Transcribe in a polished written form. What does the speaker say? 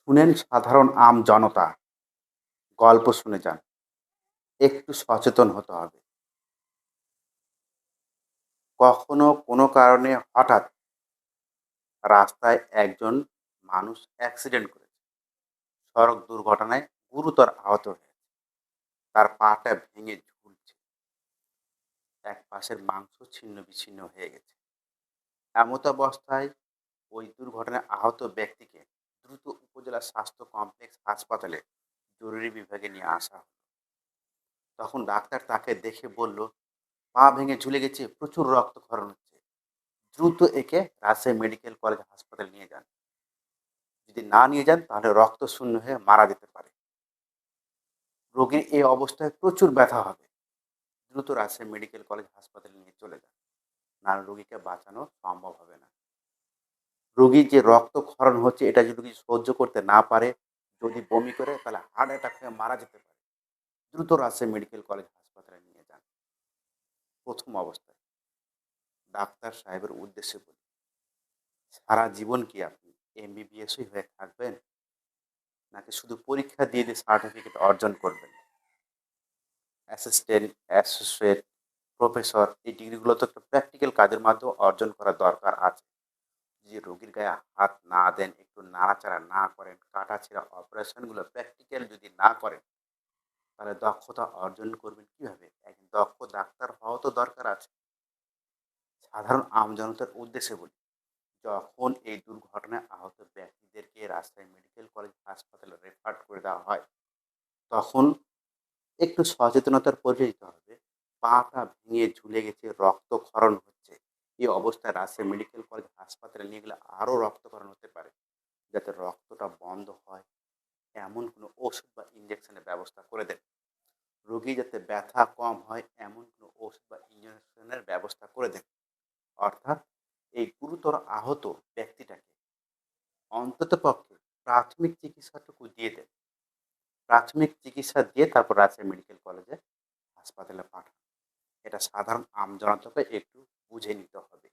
শুনেন সাধারণ জনতা, গল্প শুনে যান। একটু সচেতন হতে হবে। কখনো কোনো কারণে হঠাৎ রাস্তায় একজন মানুষ অ্যাক্সিডেন্ট করেছে। সড়ক দুর্ঘটনায় গুরুতর আহত হয়েছে। তার পাটা ভেঙে ঝুলছে। এক পাশের মাংস ছিন্ন-বিচ্ছিন্ন হয়ে গেছে। এমত অবস্থায় ওই দুর্ঘটনায় আহত ব্যক্তিকে দ্রুত উপজেলা স্বাস্থ্য কমপ্লেক্স হাসপাতালে জরুরি বিভাগে নিয়ে আসা হলো। তখন ডাক্তার তাকে দেখে বলল, "পা ভেঙে ঝুলে গেছে, প্রচুর রক্তক্ষরণ হচ্ছে। দ্রুত একে রাজশাহী মেডিকেল কলেজ হাসপাতালে নিয়ে যান। যদি না নিয়ে যান তাহলে রক্তশূন্য হয়ে মারা যেতে পারে। রোগীর এই অবস্থায় প্রচুর ব্যথা হবে। দ্রুত রাজশাহী মেডিকেল কলেজ হাসপাতালে নিয়ে চলে যান। নাহলে রোগীকে বাঁচানো সম্ভব হবে না।" রোগীর যে রক্তক্ষরণ হচ্ছে এটা যদি রোগী সহ্য করতে না পারে, যদি বমি করে তাহলে হার্ট অ্যাটাক হয়ে মারা যেতে পারে। দ্রুত রাজশাহী মেডিকেল কলেজ হাসপাতালে নিয়ে যান। ১ম অবস্থায় ডাক্তার সাহেবের উদ্দেশ্যে বলি, সারা জীবন কি আপনি এমবিবিএসই হয়ে থাকবেন? নাকি শুধু পরীক্ষা দিয়ে সার্টিফিকেট অর্জন করবেন? অ্যাসিস্ট্যান্ট, অ্যাসোসিয়েট, প্রফেসর এই ডিগ্রিগুলো তো একটা প্র্যাকটিক্যাল কাজের মাধ্যমে অর্জন করা দরকার আছে। যে রোগীর গায়ে হাত না দেন, একটু নাড়াচাড়া না করেন, কাটাছেঁড়া অপারেশনগুলো প্র্যাকটিক্যাল যদি না করেন, তাহলে দক্ষতা অর্জন করবেন কিভাবে? একজন দক্ষ ডাক্তার হওয়াও তো দরকার আছে। সাধারণ আমজনতার উদ্দেশ্যে বলি, যখন এই দুর্ঘটনায় আহত ব্যক্তিদেরকে রাজশাহী মেডিকেল কলেজ হাসপাতালে রেফার করে দেওয়া হয়, তখন একটু সচেতনতার পরিচয় দিতে হবে। পাটা ভেঙে ঝুলে গেছে, রক্তক্ষরণ হচ্ছে। এই অবস্থায় রাজশাহী মেডিকেল কলেজ হাসপাতালে নিয়ে গেলে আরও রক্তক্ষরণ হতে পারে। যাতে রক্তটা বন্ধ হয় এমন কোনো ওষুধ বা ইনজেকশনের ব্যবস্থা করে দেন। রোগী যাতে ব্যথা কম হয় এমন কোনো ওষুধ বা ইনজেকশনের ব্যবস্থা করে দেন। অর্থাৎ এই গুরুতর আহত ব্যক্তিটাকে অন্ততপক্ষে প্রাথমিক চিকিৎসাটুকু দিয়ে দেন। প্রাথমিক চিকিৎসা দিয়ে তারপর রাজশাহী মেডিকেল কলেজে হাসপাতালে পাঠান। এটা সাধারণ আমজনতাকে একটু বুঝে নিতে হবে।